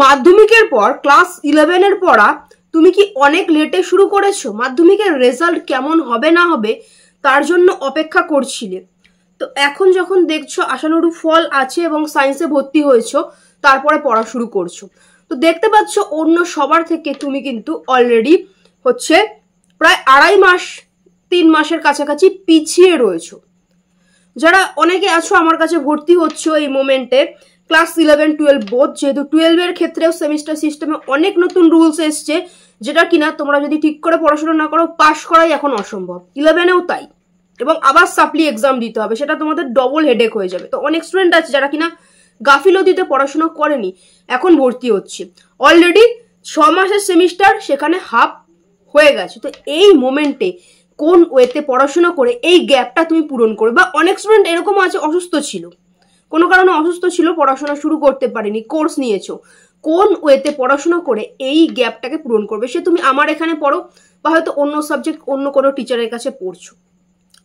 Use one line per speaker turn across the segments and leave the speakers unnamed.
মাধ্যমিকের পর ক্লাস 11 পড়া তুমি কি অনেক লেটে শুরু করেছো? মাধ্যমিকের রেজাল্ট কেমন হবে না হবে তার জন্য অপেক্ষা করছিলে, তো এখন যখন দেখছো আশানুরূপ ফল আছে এবং সায়েন্সে ভর্তি হয়েছো, তারপরে পড়া শুরু করছো, তো দেখতে পাচ্ছ অন্য সবার থেকে তুমি কিন্তু অলরেডি হচ্ছে প্রায় 2.5 মাস 3 মাসের কাছাকাছি পিছিয়ে রয়েছো। যারা অনেকে আছো আমার কাছে ভর্তি হচ্ছে এই মোমেন্টে ক্লাস 11-12 বোধ, যেহেতু 12-এর ক্ষেত্রেও সেমিস্টার সিস্টেমে অনেক নতুন রুলস এসছে, যেটা কিনা তোমরা যদি ঠিক করে পড়াশোনা না করো পাস করাই এখন অসম্ভব। 11-এও তাই, এবং আবার সাপ্লি এক্সাম দিতে হবে, সেটা তোমাদের ডবল হেডেক হয়ে যাবে। তো অনেক স্টুডেন্ট আছে যারা কিনা গাফিলতিতে পড়াশোনা করেনি, এখন ভর্তি হচ্ছে। অলরেডি 6 মাসের সেমিস্টার সেখানে হাফ হয়ে গেছে। তো এই মোমেন্টে কোন ওয়েতে পড়াশোনা করে এই গ্যাপটা তুমি পূরণ করবে? বা অনেক স্টুডেন্ট এরকম আছে অসুস্থ ছিল, কোনো কারণে অসুস্থ ছিল, পড়াশোনা শুরু করতে পারেনি, কোর্স নিয়েছো, কোন ওয়েতে পড়াশোনা করে এই গ্যাপটাকে পূরণ করবে? সে তুমি আমার এখানে পড়ো বা হয়তো অন্য সাবজেক্ট অন্য কোনো টিচারের কাছে পড়ছো,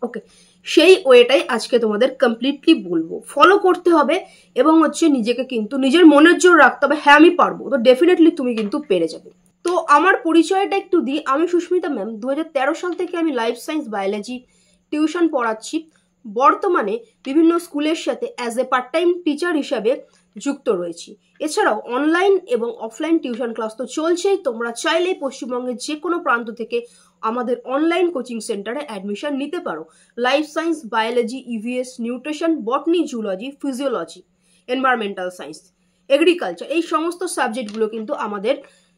ওকে, সেই ওয়েটাই আজকে তোমাদের কমপ্লিটলি বলবো। ফলো করতে হবে এবং হচ্ছে নিজেকে কিন্তু নিজের মনের জোর রাখতে হবে, হ্যাঁ আমি পারবো, তো ডেফিনেটলি তুমি কিন্তু পেরে যাবে। তো আমার পরিচয়টা একটু দিই, আমি সুস্মিতা ম্যাম। 2013 সাল থেকে আমি লাইফ সায়েন্স বায়োলজি টিউশন পড়াচ্ছি। বর্তমানে বিভিন্ন স্কুলের সাথে as a part time teacher হিসাবে যুক্ত রয়েছি। এছাড়াও অনলাইন এবং অফলাইন টিউশন ক্লাস তো চলছেই। তোমরা চাইলেই পশ্চিমবঙ্গের যে কোনো প্রান্ত থেকে আমাদের অনলাইন কোচিং সেন্টারে অ্যাডমিশন নিতে পারো। Life science, biology, EVS, nutrition, botany, zoology, physiology, environmental science, agriculture, এই সমস্ত সাবজেক্টগুলো কিন্তু আমাদের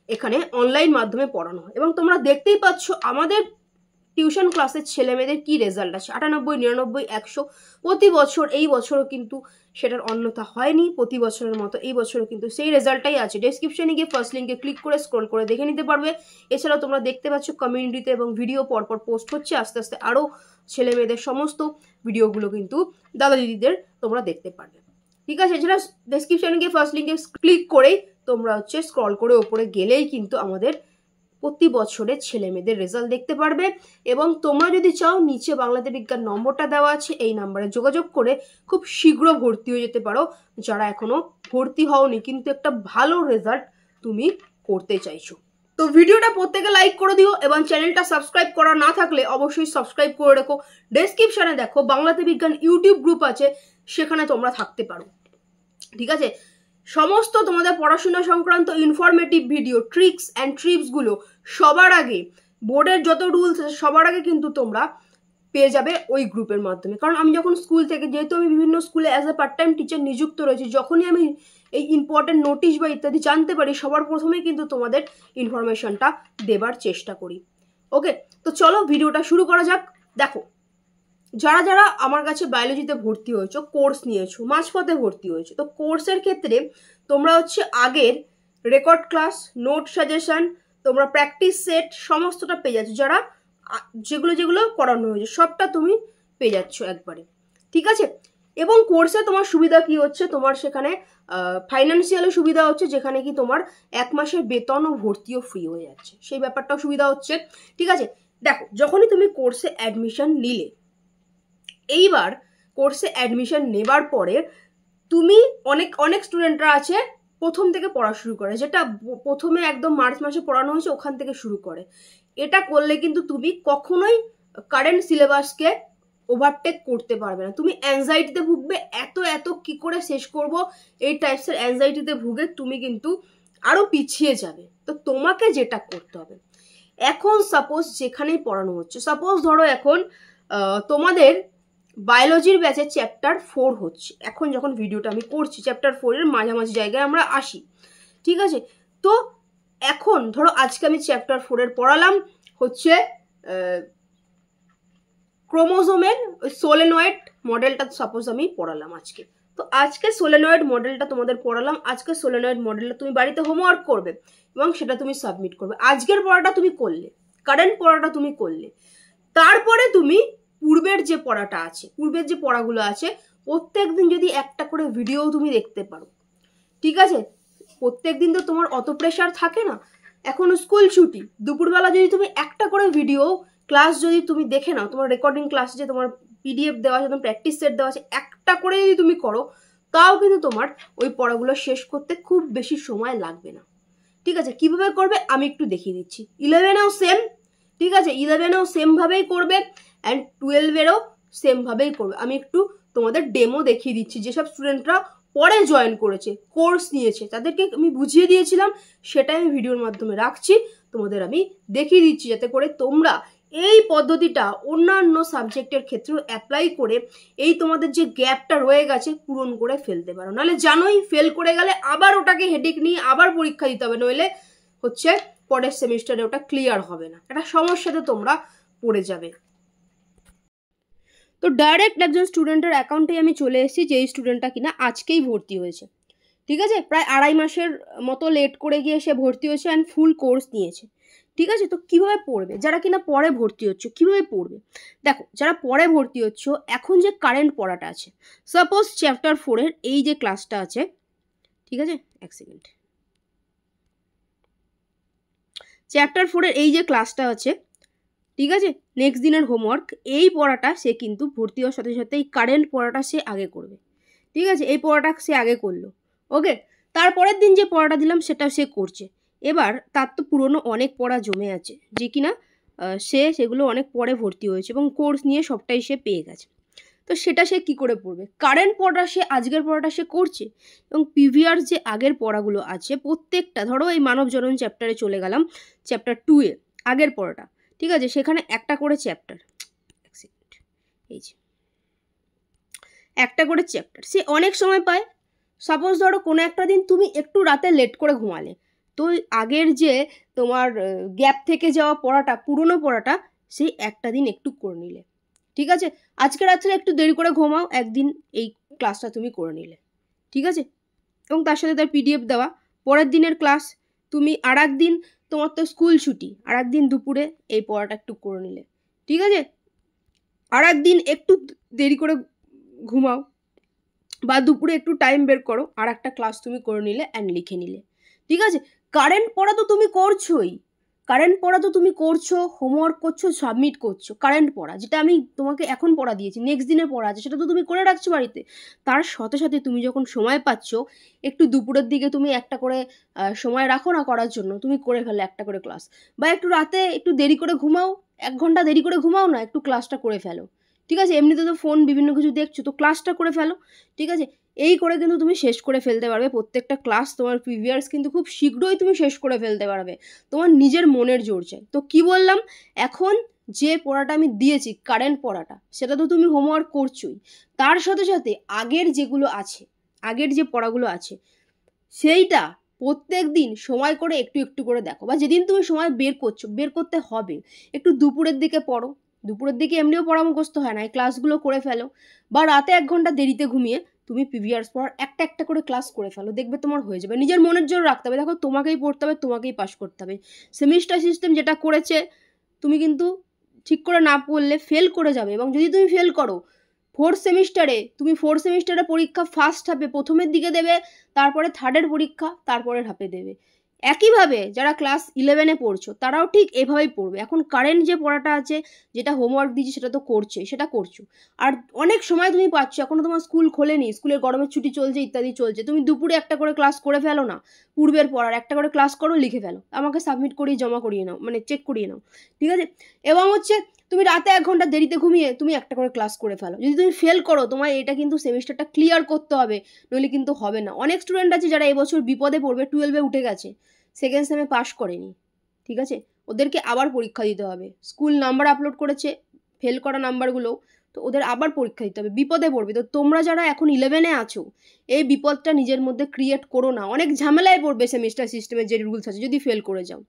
এখানে অনলাইন মাধ্যমে পড়ানো হয়। এবং তোমরা দেখতেই পাচ্ছ আমাদের টিউশন ক্লাসের ছেলে মেয়েদের কি রেজাল্ট আছে, 98, 99, 100 প্রতি বছর। এই বছরও কিন্তু সেটার অন্যথা হয়নি, প্রতি বছরের মতো এই বছরও কিন্তু সেই রেজাল্টটাই আছে। ডেসক্রিপশনে গিয়ে ফার্স্ট লিঙ্কে ক্লিক করে স্ক্রল করে দেখে নিতে পারবে। এছাড়াও তোমরা দেখতে পাচ্ছ কমিউনিটিতে এবং ভিডিও পরপর পোস্ট হচ্ছে, আস্তে আস্তে আরও ছেলে মেয়েদের সমস্ত ভিডিওগুলো কিন্তু দাদা দিদিদের তোমরা দেখতে পারবে। ঠিক আছে, এছাড়া ডেসক্রিপশনে গিয়ে ফার্স্ট লিঙ্কে ক্লিক করেই তোমরা হচ্ছে স্ক্রল করে ওপরে গেলেই কিন্তু আমাদের প্রতি বছরে ছেলে মেয়েদের রেজাল্ট দেখতে পারবে। এবং তোমরা যদি চাও নিচে বাংলাতে বিজ্ঞান নম্বরটা দেওয়া আছে, এই নাম্বারে যোগাযোগ করে খুব শীঘ্র ভর্তি হয়ে যেতে পারো। যারা এখনো ভর্তি হওনি কিন্তু একটা ভালো রেজাল্ট তুমি করতে চাইছো, তো ভিডিওটা প্রত্যেকে লাইক করে দিও এবং চ্যানেলটা সাবস্ক্রাইব করা না থাকলে অবশ্যই সাবস্ক্রাইব করে রেখো। ডেসক্রিপশনে দেখো বাংলাতে বিজ্ঞান ইউটিউব গ্রুপ আছে, সেখানে তোমরা থাকতে পারো। ঠিক আছে, সমস্ত তোমাদের পড়াশোনা সংক্রান্ত ইনফরমেটিভ ভিডিও, ট্রিক্স অ্যান্ড ট্রিপসগুলো সবার আগে, বোর্ডের যত রুলস আছে সবার আগে কিন্তু তোমরা পেয়ে যাবে ওই গ্রুপের মাধ্যমে। কারণ আমি যখন স্কুল থেকে, যেহেতু আমি বিভিন্ন স্কুলে as a part time teacher নিযুক্ত রয়েছি, যখনই আমি এই ইম্পর্টেন্ট নোটিশ বা ইত্যাদি জানতে পারি সবার প্রথমেই কিন্তু তোমাদের ইনফরমেশনটা দেবার চেষ্টা করি। ওকে, তো চলো ভিডিওটা শুরু করা যাক। দেখো, যারা যারা আমার কাছে বায়োলজিতে ভর্তি হয়েছো, কোর্স নিয়েছো, মাঝপথে ভর্তি হয়েছো, তো কোর্সের ক্ষেত্রে তোমরা হচ্ছে আগের রেকর্ড ক্লাস, নোট সাজেশন, তোমরা প্র্যাকটিস সেট সমস্তটা পেয়ে যাচ্ছ। যারা যেগুলো যেগুলো করানো হয়েছে সবটা তুমি পেয়ে যাচ্ছ একবারে। ঠিক আছে, এবং কোর্সে তোমার সুবিধা কি হচ্ছে, তোমার সেখানে ফাইন্যান্সিয়ালও সুবিধা হচ্ছে, যেখানে কি তোমার 1 মাসের বেতন ও ভর্তিও ফ্রি হয়ে যাচ্ছে, সেই ব্যাপারটাও সুবিধা হচ্ছে। ঠিক আছে, দেখো যখনই তুমি কোর্সে অ্যাডমিশন নিলে, এইবার কোর্সে অ্যাডমিশন নেবার পরে তুমি অনেক স্টুডেন্টরা আছে প্রথম থেকে পড়া শুরু করে, যেটা প্রথমে একদম মার্চ মাসে পড়ানো হয়েছে ওখান থেকে শুরু করে। এটা করলে কিন্তু তুমি কখনোই কারেন্ট সিলেবাসকে ওভারটেক করতে পারবে না। তুমি অ্যাংজাইটিতে ভুগবে, এত কি করে শেষ করব, এই টাইপসের অ্যাংজাইটিতে ভুগে তুমি কিন্তু আরো পিছিয়ে যাবে। তো তোমাকে যেটা করতে হবে, এখন সাপোজ যেখানেই পড়ানো হচ্ছে, সাপোজ ধরো এখন তোমাদের বায়োলজির ব্যাচে চ্যাপ্টার 4 হচ্ছে, এখন যখন ভিডিওটা আমি করছি চ্যাপ্টার 4-এর মাঝামাঝি জায়গায় আমরা আসি। ঠিক আছে, তো এখন ধরো আজকে আমি চ্যাপ্টার 4-এর পড়ালাম হচ্ছে ক্রোমোজোমের সোলেনয়েড মডেলটা সাপোজ আমি পড়ালাম আজকে। তো আজকে সোলেনয়েড মডেলটা তোমাদের পড়ালাম, আজকে সোলেনয়েড মডেলটা তুমি বাড়িতে হোমওয়ার্ক করবে এবং সেটা তুমি সাবমিট করবে। আজকের পড়াটা তুমি করলে, কারেন্ট পড়াটা তুমি করলে, তারপরে তুমি পূর্বের যে পড়াটা আছে, পূর্বের যে পড়াগুলো আছে, প্রত্যেক দিন যদি একটা করে ভিডিও তুমি দেখতে পারো। ঠিক আছে, প্রত্যেক দিন তো তোমার অত প্রেশার থাকে না, এখন স্কুল ছুটি, দুপুরবেলা যদি তুমি একটা করে ভিডিও ক্লাস যদি তুমি দেখে নাও, তোমার রেকর্ডিং ক্লাস যে তোমার পিডিএফ দেওয়া আছে, তোমার প্র্যাকটিস সেট দেওয়া আছে, একটা করে যদি তুমি করো, তাও কিন্তু তোমার ওই পড়াগুলো শেষ করতে খুব বেশি সময় লাগবে না। ঠিক আছে, কিভাবে করবে আমি একটু দেখিয়ে দিচ্ছি। 11এও সেম, ঠিক আছে, 11এও সেমভাবেই করবে অ্যান্ড 12এরও সেমভাবেই করবে। আমি একটু তোমাদের ডেমো দেখিয়ে দিচ্ছি। যেসব স্টুডেন্টরা পরে জয়েন করেছে, কোর্স নিয়েছে, তাদেরকে আমি বুঝিয়ে দিয়েছিলাম, সেটাই আমি ভিডিওর মাধ্যমে রাখছি, তোমাদের আমি দেখিয়ে দিচ্ছি, যাতে করে তোমরা এই পদ্ধতিটা অন্যান্য সাবজেক্টের ক্ষেত্রেও অ্যাপ্লাই করে এই তোমাদের যে গ্যাপটা রয়ে গেছে পূরণ করে ফেলতে পারো। নাহলে জানোই, ফেল করে গেলে আবার ওটাকে হেডেক নিয়ে আবার পরীক্ষা দিতে হবে, নইলে হচ্ছে পরের সেমিস্টারে ওটা ক্লিয়ার হবে না, একটা সমস্যাতে তোমরা পড়ে যাবে। তো ডাইরেক্ট একজন স্টুডেন্টের অ্যাকাউন্টে আমি চলে এসেছি, যেই স্টুডেন্টটা কিনা আজকেই ভর্তি হয়েছে। ঠিক আছে, প্রায় 2.5 মাসের মতো লেট করে গিয়ে সে ভর্তি হয়েছে অ্যান্ড ফুল কোর্স নিয়েছে। ঠিক আছে, তো কীভাবে পড়বে? যারা কিনা পরে ভর্তি হচ্ছে কীভাবে পড়বে? দেখো, যারা পরে ভর্তি হচ্ছ, এখন যে কারেন্ট পড়াটা আছে, সাপোজ চ্যাপ্টার 4-এর এই যে ক্লাসটা আছে, ঠিক আছে, এক সেকেন্ড, চ্যাপ্টার 4-এর এই যে ক্লাসটা আছে, ঠিক আছে, নেক্সট দিনের হোমওয়ার্ক, এই পড়াটা সে কিন্তু ভর্তি হওয়ার সাথে সাথে এই কারেন্ট পড়াটা সে আগে করবে। ঠিক আছে, এই পড়াটা সে আগে করলো, ওকে, তারপরের দিন যে পড়াটা দিলাম সেটা সে করছে। এবার তার তো পুরনো অনেক পড়া জমে আছে, যে কিনা সে সেগুলো অনেক পরে ভর্তি হয়েছে এবং কোর্স নিয়ে সবটাই সে পেয়ে গেছে। তো সেটা সে কি করে পড়বে? কারেন্ট পড়া সে আজকের পড়াটা সে করছে, এবং প্রিভিয়াস যে আগের পড়াগুলো আছে প্রত্যেকটা, ধরো এই মানব জনন চ্যাপ্টারে চলে গেলাম, চ্যাপ্টার 2-এ আগের পড়াটা, ঠিক আছে, সেখানে একটা করে চ্যাপ্টার, এই যে একটা করে চ্যাপ্টার সে অনেক সময় পায়। সাপোজ ধরো কোনো একটা দিন তুমি একটু রাতে লেট করে ঘুমালে, তো আগের যে তোমার গ্যাপ থেকে যাওয়া পড়াটা, পুরনো পড়াটা, সেই একটা দিন একটু করে নিলে, ঠিক আছে, আজকে রাত্রে একটু দেরি করে ঘুমাও, একদিন এই ক্লাসটা তুমি করে নিলে, ঠিক আছে, এবং তার সাথে তার পিডিএফ দেওয়া। পরের দিনের ক্লাস তুমি আর একদিন, তোমার তো স্কুল ছুটি, আর একদিন দুপুরে এই পড়াটা একটু করে নিলে, ঠিক আছে, আর একদিন একটু দেরি করে ঘুমাও বা দুপুরে একটু টাইম বের করো, আর একটা ক্লাস তুমি করে নিলে অ্যান্ড লিখে নিলে, ঠিক আছে। কারেন্ট পড়া তো তুমি করছোই, কারেন্ট পড়া তো তুমি করছো, হোমওয়ার্ক করছো, সাবমিট করছো, কারেন্ট পড়া যেটা আমি তোমাকে এখন পড়া দিয়েছি, নেক্সট দিনের পড়া আছে, সেটা তো তুমি করে রাখছো বাড়িতে। তার সাথে সাথে তুমি যখন সময় পাচ্ছ, একটু দুপুরের দিকে তুমি একটা করে সময় রাখো না করার জন্য, তুমি করে ফেলো একটা করে ক্লাস, বা একটু রাতে একটু দেরি করে ঘুমাও, 1 ঘন্টা দেরি করে ঘুমাও না, একটু ক্লাসটা করে ফেলো, ঠিক আছে, এমনিতে তো ফোন বিভিন্ন কিছু দেখছো, তো ক্লাসটা করে ফেলো, ঠিক আছে। এই করে কিন্তু তুমি শেষ করে ফেলতে পারবে প্রত্যেকটা ক্লাস, তোমার প্রিভিয়াস কিন্তু খুব শীঘ্রই তুমি শেষ করে ফেলতে পারবে, তোমার নিজের মনের জোর চাই। তো কি বললাম, এখন যে পড়াটা আমি দিয়েছি কারেন্ট পড়াটা, সেটা তো তুমি হোমওয়ার্ক করছোই, তার সাথে সাথে আগের যেগুলো আছে, আগের যে পড়াগুলো আছে, সেইটা প্রত্যেক দিন সময় করে একটু একটু করে দেখো, বা যেদিন তুমি সময় বের করছো, বের করতে হবে, একটু দুপুরের দিকে পড়ো, দুপুরের দিকে এমনিও পড়া মুখস্থ হয় না, এই ক্লাসগুলো করে ফেলো, বা রাতে 1 ঘন্টা দেরিতে ঘুমিয়ে তুমি প্রিভিয়াস পড়ার একটা একটা করে ক্লাস করে ফেলো, দেখবে তোমার হয়ে যাবে। নিজের মনের জোর রাখতে হবে, দেখো তোমাকেই পড়তে হবে, তোমাকেই পাস করতে হবে। সেমিস্টার সিস্টেম যেটা করেছে, তুমি কিন্তু ঠিক করে না পড়লে ফেল করে যাবে, এবং যদি তুমি ফেল করো, 4th সেমিস্টারে তুমি 4th সেমিস্টারে পরীক্ষা ফার্স্ট হাফে প্রথমের দিকে দেবে, তারপরে 3rd-এর পরীক্ষা তারপরের হাফে দেবে। একইভাবে যারা ক্লাস 11-এ পড়ছো তারাও ঠিক এভাবেই পড়বে। এখন কারেন্ট যে পড়াটা আছে, যেটা হোমওয়ার্ক দিয়েছি সেটা তো করছে, সেটা করছো, আর অনেক সময় তুমি পাচ্ছ, এখনও তোমার স্কুল খোলেনি, স্কুলের গরমের ছুটি চলছে, ইত্যাদি চলছে, তুমি দুপুরে একটা করে ক্লাস করে ফেলো না, পূর্বের পড়ার একটা করে ক্লাস করো, লিখে ফেলো, আমাকে সাবমিট করিয়ে জমা করিয়ে নাও, মানে চেক করিয়ে নাও, ঠিক আছে। এবং হচ্ছে তুমি রাতে 1 ঘন্টা দেরিতে ঘুমিয়ে তুমি একটা করে ক্লাস করে ফেলো। যদি তুমি ফেল করো, তোমার এটা কিন্তু সেমিস্টারটা ক্লিয়ার করতে হবে, নইলে কিন্তু হবে না। অনেক স্টুডেন্ট আছে যারা এবছর বিপদে পড়বে, 12-এ উঠে গেছে, সেকেন্ড সেমে পাস করেনি, ঠিক আছে, ওদেরকে আবার পরীক্ষা দিতে হবে, স্কুল নাম্বার আপলোড করেছে, ফেল করা নাম্বারগুলো, তো ওদের আবার পরীক্ষা দিতে হবে, বিপদে পড়বে। তো তোমরা যারা এখন 11-এ আছো, এই বিপদটা নিজের মধ্যে ক্রিয়েট করো না, অনেক ঝামেলায় পড়বে সেমিস্টার সিস্টেমের যে রুলস আছে, যদি ফেল করে যাও।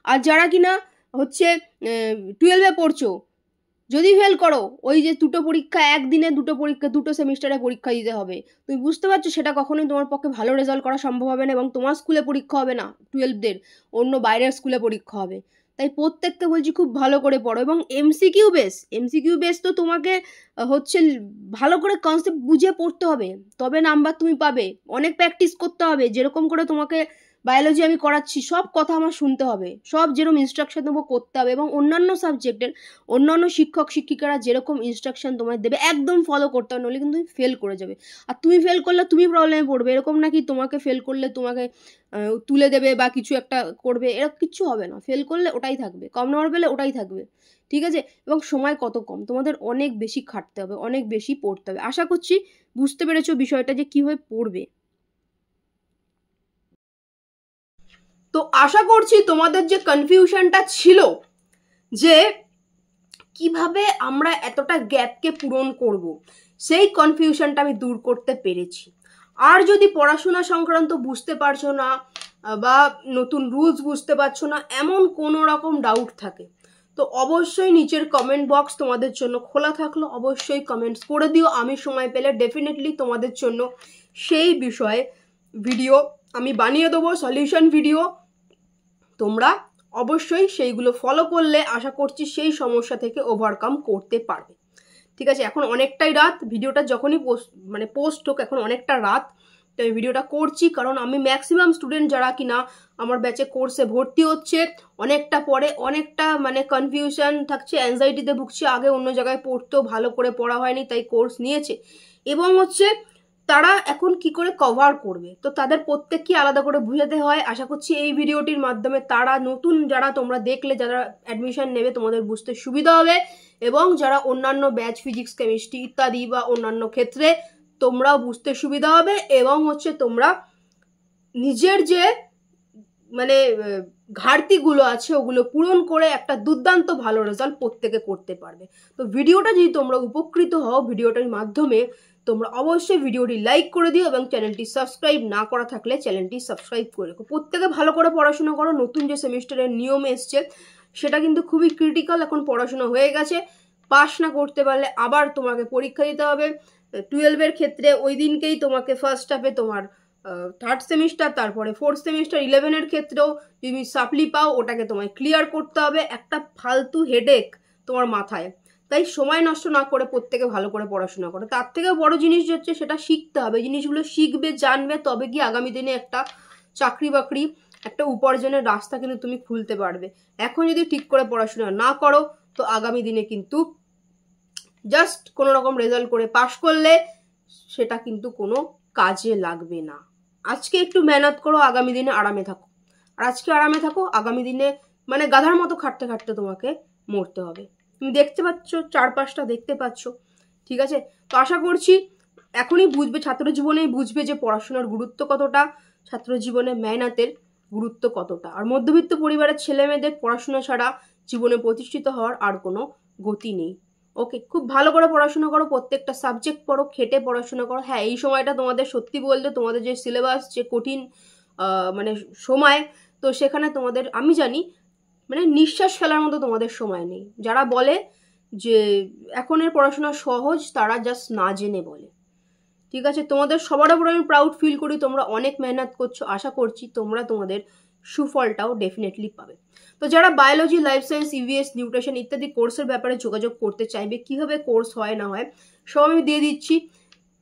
আর যারা কিনা হচ্ছে 12-এ পড়ছো, যদি ফেল করো, ওই যে দুটো পরীক্ষা, একদিনে দুটো পরীক্ষা, দুটো সেমিস্টারে পরীক্ষা দিতে হবে, তুমি বুঝতে পারছো, সেটা কখনোই তোমার পক্ষে ভালো রেজাল্ট করা সম্ভব হবে না, এবং তোমার স্কুলে পরীক্ষা হবে না 12দের, অন্য বাইরের স্কুলে পরীক্ষা হবে। তাই প্রত্যেককে বলছি খুব ভালো করে পড়ো, এবং এমসিকিউ বেস তো তোমাকে হচ্ছে ভালো করে কনসেপ্ট বুঝে পড়তে হবে, তবে নাম্বার তুমি পাবে, অনেক প্র্যাকটিস করতে হবে, যেরকম করে তোমাকে বায়োলজি আমি করাচ্ছি, সব কথা আমার শুনতে হবে, সব যেরকম ইনস্ট্রাকশন দেবো করতে হবে, এবং অন্যান্য সাবজেক্টের অন্যান্য শিক্ষক শিক্ষিকারা যেরকম ইনস্ট্রাকশন তোমায় দেবে একদম ফলো করতে হবে, নইলে কিন্তু তুমি ফেল করে যাবে। আর তুমি ফেল করলে তুমি প্রবলেমে পড়বে, এরকম নাকি তোমাকে ফেল করলে তোমাকে তুলে দেবে বা কিছু একটা করবে, এরকম কিচ্ছু হবে না। ফেল করলে ওটাই থাকবে, কম নম্বর পেলে ওটাই থাকবে, ঠিক আছে? এবং সময় কত কম, তোমাদের অনেক বেশি খাটতে হবে, অনেক বেশি পড়তে হবে। আশা করছি বুঝতে পেরেছো বিষয়টা যে কীভাবে পড়বে। তো আশা করছি তোমাদের যে কনফিউশনটা ছিল যে কিভাবে আমরা এতটা গ্যাপকে পূরণ করব, সেই কনফিউশনটা আমি দূর করতে পেরেছি। আর যদি পড়াশোনা সংক্রান্ত বুঝতে পারছো না বা নতুন রুলস বুঝতে পারছো না, এমন কোনো রকম ডাউট থাকে, তো অবশ্যই নিচের কমেন্ট বক্স তোমাদের জন্য খোলা থাকলো, অবশ্যই কমেন্টস করে দিও। আমি সময় পেলে ডেফিনেটলি তোমাদের জন্য সেই বিষয়ে ভিডিও আমি বানিয়ে দেবো, সলিউশন ভিডিও। তোমরা অবশ্যই সেইগুলো ফলো করলে আশা করছি সেই সমস্যা থেকে ওভারকাম করতে পারবে, ঠিক আছে? এখন অনেকটাই রাত, ভিডিওটা যখনই পোস্ট হোক এখন অনেকটা রাত, তো এই ভিডিওটা করছি কারণ আমি ম্যাক্সিমাম স্টুডেন্ট যারা কিনা আমার ব্যাচে কোর্সে ভর্তি হচ্ছে, অনেকটা পরে অনেকটা কনফিউশন থাকছে, অ্যাংজাইটিতে ভুগছে, আগে অন্য জায়গায় পড়তেও ভালো করে পড়া হয়নি তাই কোর্স নিয়েছে, এবং তারা এখন কি করে কভার করবে, তো তাদের প্রত্যেককে আলাদা করে বুঝাতে হয়। আশা করছি এই ভিডিওটির মাধ্যমে তারা নতুন যারা তোমরা দেখলে যারা অ্যাডমিশন নেবে তোমাদের বুঝতে সুবিধা হবে, এবং যারা অন্যান্য ব্যাচ ফিজিক্স কেমিস্ট্রি ইত্যাদি বা অন্যান্য ক্ষেত্রে তোমরাও বুঝতে সুবিধা হবে, এবং তোমরা নিজের যে ঘাটতিগুলো আছে ওগুলো পূরণ করে একটা দুর্দান্ত ভালো রেজাল্ট প্রত্যেকে করতে পারবে। তো ভিডিওটা যদি তোমরা উপকৃত হও ভিডিওটার মাধ্যমে, তোমরা অবশ্যই ভিডিওটি লাইক করে দিও, এবং চ্যানেলটি সাবস্ক্রাইব না করা থাকলে চ্যানেলটি সাবস্ক্রাইব করে রেখো। প্রত্যেকে ভালো করে পড়াশোনা করো, নতুন যে সেমিস্টারের নিয়ম এসছে সেটা কিন্তু খুবই ক্রিটিক্যাল, এখন পড়াশোনা হয়ে গেছে, পাস না করতে পারলে আবার তোমাকে পরীক্ষা দিতে হবে। 12-এর ক্ষেত্রে ওই দিনকেই তোমাকে ফার্স্ট হাফে তোমার থার্ড সেমিস্টার, তারপরে ফোর্থ সেমিস্টার। 11-এর ক্ষেত্রেও তুমি সাপ্লি পাও, ওটাকে তোমায় ক্লিয়ার করতে হবে, একটা ফালতু হেডেক তোমার মাথায়। তাই সময় নষ্ট না করে প্রত্যেকে ভালো করে পড়াশোনা করো। তার থেকে বড় জিনিস হচ্ছে সেটা শিখতে হবে, জিনিসগুলো শিখবে জানবে, তবে কি আগামী দিনে একটা চাকরি বাকরি একটা উপার্জনের রাস্তা কিন্তু তুমি খুলতে পারবে। এখন যদি ঠিক করে পড়াশোনা না করো তো আগামী দিনে কিন্তু জাস্ট কোনো রকম রেজাল্ট করে পাশ করলে সেটা কিন্তু কোনো কাজে লাগবে না। আজকে একটু মেহনত করো, আগামী দিনে আরামে থাকো, আর আজকে আরামে থাকো, আগামী দিনে গাধার মতো খাটতে খাটতে তোমাকে মরতে হবে। তুমি দেখতে পাচ্ছ, চারপাশটা দেখতে পাচ্ছ, ঠিক আছে? তো আশা করছি এখনই বুঝবে, ছাত্র জীবনেই বুঝবে যে পড়াশোনার গুরুত্ব কতটা, ছাত্র জীবনে মেহনতের গুরুত্ব কতটা। আর মধ্যবিত্ত পরিবারের ছেলে মেয়েদের পড়াশোনা ছাড়া জীবনে প্রতিষ্ঠিত হওয়ার আর কোনো গতি নেই। ওকে, খুব ভালো করে পড়াশোনা করো, প্রত্যেকটা সাবজেক্ট পড়ো, খেটে পড়াশোনা করো। হ্যাঁ, এই সময়টা তোমাদের সত্যি বলতে তোমাদের যে সিলেবাস, যে কঠিন সময়, তো সেখানে তোমাদের আমি জানি নিঃশ্বাস ফেলার মতো তোমাদের সময় নেই। যারা বলে যে এখনের পড়াশোনা সহজ, তারা জাস্ট না জেনে বলে, ঠিক আছে? তোমাদের সবার উপর আমি প্রাউড ফিল করি, তোমরা অনেক মেহনত করছো, আশা করছি তোমরা তোমাদের সুফলটাও ডেফিনেটলি পাবে। তো যারা biology, life science, EVS, nutrition ইত্যাদি কোর্সের ব্যাপারে যোগাযোগ করতে চাইবে, কিভাবে কোর্স হয় না হয় সব আমি দিয়ে দিচ্ছি,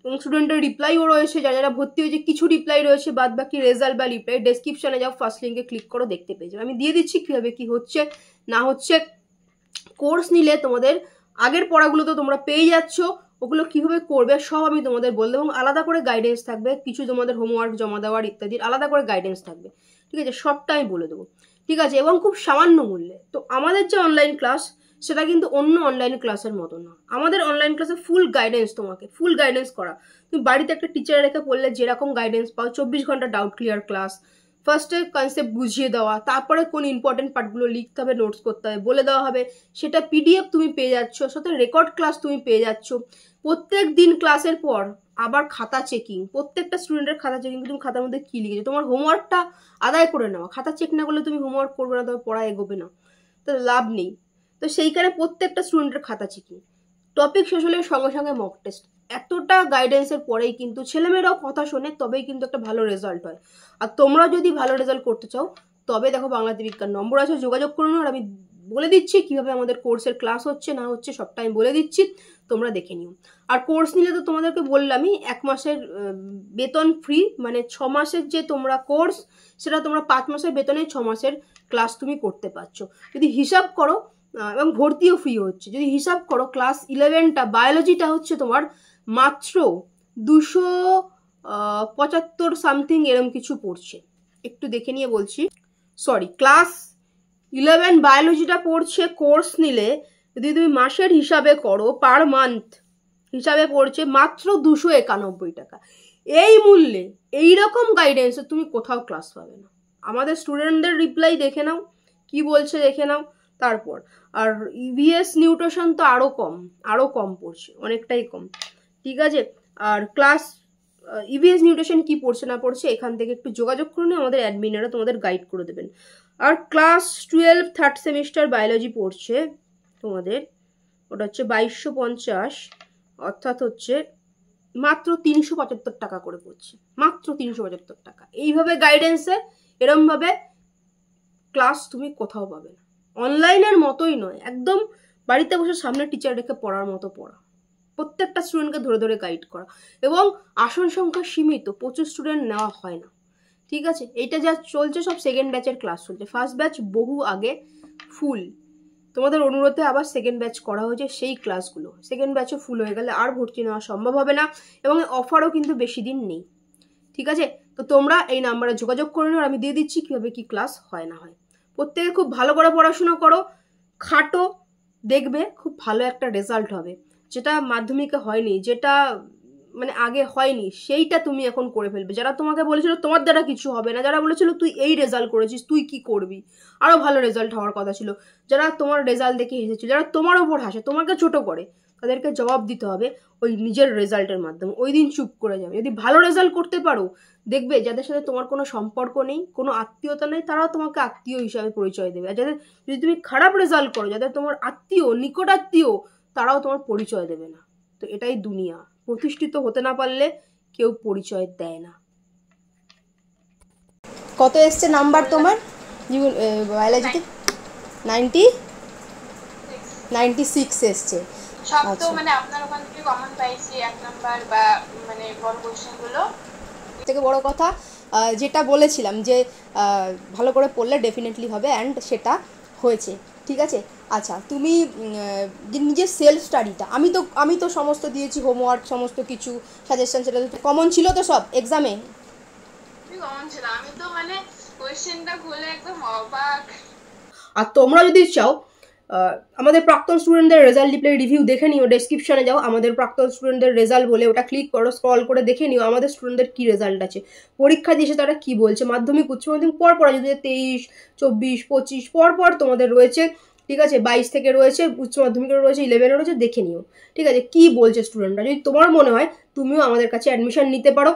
এবং স্টুডেন্টের রিপ্লাইও রয়েছে, যারা যারা ভর্তি হয়েছে কিছু রিপ্লাই রয়েছে, বাদ বাকি রেজাল্ট বা রিপ্লাই ডেসক্রিপশনে যাও, ফার্স্ট লিঙ্কে ক্লিক করো, দেখতে পেয়ে যাবে। আমি দিয়ে দিচ্ছি কিভাবে কি হচ্ছে না হচ্ছে। কোর্স নিলে তোমাদের আগের পড়াগুলো তো তোমরা পেয়ে যাচ্ছ, ওগুলো কিভাবে করবে সব আমি তোমাদের বলবো, এবং আলাদা করে গাইডেন্স থাকবে, কিছু তোমাদের হোমওয়ার্ক জমা দেওয়ার ইত্যাদির আলাদা করে গাইডেন্স থাকবে, ঠিক আছে? সবটা আমি বলে দেবো, ঠিক আছে? এবং খুব সামান্য মূল্যে। তো আমাদের যে অনলাইন ক্লাস সেটা কিন্তু অন্য অনলাইন ক্লাসের মতো না। আমাদের অনলাইন ক্লাসে ফুল গাইডেন্স, তোমাকে ফুল গাইডেন্স করা, তুমি বাড়িতে একটা টিচার রেখে পড়লে যেরকম গাইডেন্স পাও, 24 ঘন্টা ডাউট ক্লিয়ার ক্লাস, ফার্স্টে কনসেপ্ট বুঝিয়ে দেওয়া, তারপরে কোন ইম্পর্টেন্ট পার্টগুলো লিখতে হবে, নোটস করতে হবে বলে দেওয়া হবে, সেটা পিডিএফ তুমি পেয়ে যাচ্ছ, সাথে রেকর্ড ক্লাস তুমি পেয়ে যাচ্ছ। প্রত্যেক দিন ক্লাসের পর আবার খাতা চেকিং, প্রত্যেকটা স্টুডেন্টের খাতা চেকিং, তুমি খাতার মধ্যে কি লিখেছো, তোমার হোমওয়ার্কটা আদায় করে নেওয়া। খাতা চেক না করলে তুমি হোমওয়ার্ক করবে না, তোমার পড়া এগোবে না, তো লাভ নেই। তো সেইখানে প্রত্যেকটা স্টুডেন্টের খাতা চেকিং, টপিক শেষ হলে সঙ্গে সঙ্গে মক টেস্ট, এতটা গাইডেন্সের পরেই কিন্তু ছেলেমেয়েরাও কথা শোনে, তবেই কিন্তু একটা ভালো রেজাল্ট হয়। আর তোমরা যদি ভালো রেজাল্ট করতে চাও তবে দেখো বাংলাতে বিজ্ঞান নম্বর আছে, যোগাযোগ করুন। আর আমি বলে দিচ্ছি কিভাবে আমাদের কোর্সের ক্লাস হচ্ছে না হচ্ছে, সবটা আমি বলে দিচ্ছি। তোমরা দেখে নিও। আর কোর্স নিলে তো তোমাদেরকে বললামই 1 মাসের বেতন ফ্রি, মানে 6 মাসের যে তোমরা কোর্স সেটা তোমরা 5 মাসের বেতনে 6 মাসের ক্লাস তুমি করতে পারছো। যদি হিসাব করো, এবং ভর্তিও ফ্রি হচ্ছে, যদি হিসাব করো ক্লাস 11টা বায়োলজিটা হচ্ছে তোমার মাত্র 275 সামথিং এরম কিছু পড়ছে, একটু দেখে নিয়ে বলছি, সরি, ক্লাস 11 বায়োলজিটা পড়ছে কোর্স নিলে, যদি তুমি মাসের হিসাবে করো পার মান্থ হিসাবে পড়ছে মাত্র 291 টাকা। এই মূল্যে এইরকম গাইডেন্সে তুমি কোথাও ক্লাস পাবে না। আমাদের স্টুডেন্টদের রিপ্লাই দেখে নাও, কি বলছে দেখে নাও। তারপর আর ইভিএস নিউট্রিশন তো আরও কম পড়ছে, অনেকটাই কম, ঠিক আছে। আর ক্লাস ইভিএস নিউট্রিশন কি পড়ছে না পড়ছে এখান থেকে একটু যোগাযোগ করে নিয়ে আমাদের অ্যাডমিনারা তোমাদের গাইড করে দেবেন। আর ক্লাস 12 থার্ড সেমিস্টার বায়োলজি পড়ছে তোমাদের, ওটা হচ্ছে 2250, অর্থাৎ হচ্ছে মাত্র 375 টাকা করে পড়ছে, মাত্র 375 টাকা। এইভাবে গাইডেন্সে এরমভাবে ক্লাস তুমি কোথাও পাবে না। অনলাইনের মতোই নয়, একদম বাড়িতে বসে সামনে টিচার রেখে পড়ার মতো পড়া, প্রত্যেকটা স্টুডেন্টকে ধরে ধরে গাইড করা, এবং আসন সংখ্যা সীমিত, প্রচুর স্টুডেন্ট নেওয়া হয় না, ঠিক আছে। এইটা যা চলছে সব সেকেন্ড ব্যাচের ক্লাস চলছে, ফার্স্ট ব্যাচ বহু আগে ফুল, তোমাদের অনুরোধে আবার সেকেন্ড ব্যাচ করা হয়েছে, সেই ক্লাসগুলো সেকেন্ড ব্যাচও ফুল হয়ে গেলে আর ভর্তি নেওয়া সম্ভব হবে না, এবং অফারও কিন্তু বেশি দিন নেই, ঠিক আছে। তো তোমরা এই নাম্বারে যোগাযোগ করে নিও, আমি দিয়ে দিচ্ছি কীভাবে কি ক্লাস হয় না হয়। প্রত্যেকে খুব ভালো করে পড়াশোনা করো, খাটো, দেখবে খুব ভালো একটা রেজাল্ট হবে। যেটা মাধ্যমিকে হয়নি, যেটা মানে আগে হয়নি, সেইটা তুমি এখন করে ফেলবে। যারা তোমাকে বলেছিল তোমার দ্বারা কিছু হবে না, যারা বলেছিল তুই এই রেজাল্ট করেছিস তুই কি করবি, আরও ভালো রেজাল্ট হওয়ার কথা ছিল, যারা তোমার রেজাল্ট দেখে হেসেছিল, যারা তোমার ওপর হাসে, তোমাকে ছোট করে, তাদেরকে জবাব দিতে হবে ওই নিজের রেজাল্টের মাধ্যমে। ওই দিন চুপ করে যাবে। যদি ভালো রেজাল্ট করতে পারো, দেখবে যাদের সাথে তোমার কোনো সম্পর্ক নেই, কোনো আত্মীয়তা নেই, তারাও তোমাকে আত্মীয় হিসাবে পরিচয় দেবে। আর যাদের, যদি তুমি খারাপ রেজাল্ট করো, যাদের তোমার আত্মীয়, নিকট আত্মীয়, তারাও তোমার পরিচয় দেবে না। তো এটাই দুনিয়া, প্রতিষ্ঠিত হতে না পারলে কেউ পরিচয় দেয় না। কত এসছে নাম্বার তোমার বায়োলজিতে? 96 এসছে।
সব তো মানে আপনার ওখান থেকে কমন পাইছি, এক নাম্বার বা মানে বড় কোশ্চেনগুলো।
থেকে বড় কথা যেটা বলেছিলাম যে ভালো করে পড়লে ডেফিনেটলি হবে, অ্যান্ড সেটা হয়েছে, ঠিক আছে। আচ্ছা, তুমি নিজের সেলফ স্টাডিটা, আমি তো সমস্ত দিয়েছি, হোমওয়ার্ক সমস্ত কিছু সাজেশন, সেটা তো কমন ছিল তো সব এক্সামে?
কমন ছিল, আমি তো মানে কোশ্চেনটা খুলে একদম অবাক।
আর তোমরা যদি চাও আমাদের প্রাক্তন স্টুডেন্টদের রেজাল্ট রিভিউ দেখে নিও, ডেসক্রিপশনে যাও, আমাদের প্রাক্তন স্টুডেন্টদের রেজাল্ট বলে ওটা ক্লিক করো, স্ক্রল করে দেখে নিও আমাদের স্টুডেন্টদের কী রেজাল্ট আছে, পরীক্ষা দিয়েছে তারা কী বলছে, মাধ্যমিক উচ্চ মাধ্যমিক পরপর যদি 23, 24, 25 পরপর তোমাদের রয়েছে, ঠিক আছে, 22 থেকে রয়েছে, উচ্চ মাধ্যমিকের রয়েছে, 11 রয়েছে, দেখে নিও, ঠিক আছে, কী বলছে স্টুডেন্টরা। যদি তোমার মনে হয় তুমিও আমাদের কাছে অ্যাডমিশন নিতে পারো,